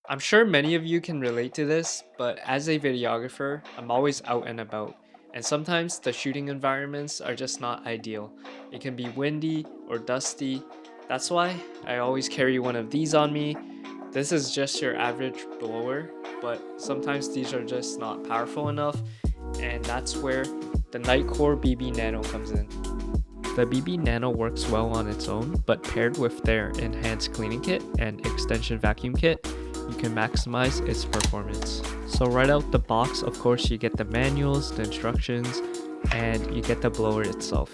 I'm sure many of you can relate to this, but as a videographer, I'm always out and about, and sometimes the shooting environments are just not ideal. It can be windy or dusty. That's why I always carry one of these on me. This is just your average blower, but sometimes these are just not powerful enough, and that's where the Nitecore BB Nano comes in. The BB Nano works well on its own, but paired with their enhanced cleaning kit and extension vacuum kit, you can maximize its performance. So right out the box, of course, you get the manuals, the instructions, and you get the blower itself.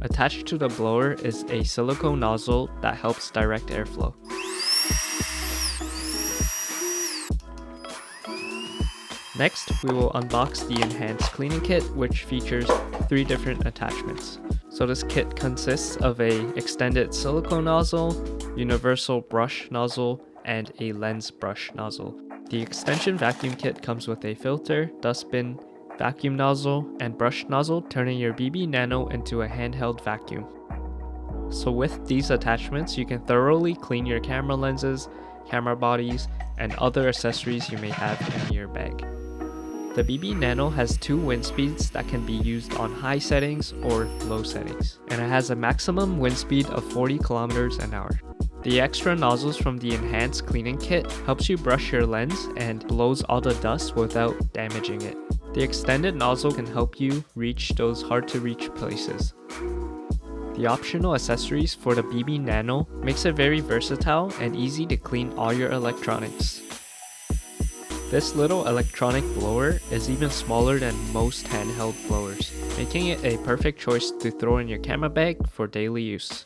Attached to the blower is a silicone nozzle that helps direct airflow. Next, we will unbox the enhanced cleaning kit, which features 3 different attachments. So this kit consists of a extended silicone nozzle, universal brush nozzle, and a lens brush nozzle. The extension vacuum kit comes with a filter, dustbin, vacuum nozzle, and brush nozzle, turning your BB Nano into a handheld vacuum. So with these attachments, you can thoroughly clean your camera lenses, camera bodies, and other accessories you may have in your bag. The BB Nano has 2 wind speeds that can be used on high settings or low settings, and it has a maximum wind speed of 40 kilometers an hour. The extra nozzles from the enhanced cleaning kit helps you brush your lens and blows all the dust without damaging it. The extended nozzle can help you reach those hard to reach places. The optional accessories for the BB Nano makes it very versatile and easy to clean all your electronics. This little electronic blower is even smaller than most handheld blowers, making it a perfect choice to throw in your camera bag for daily use.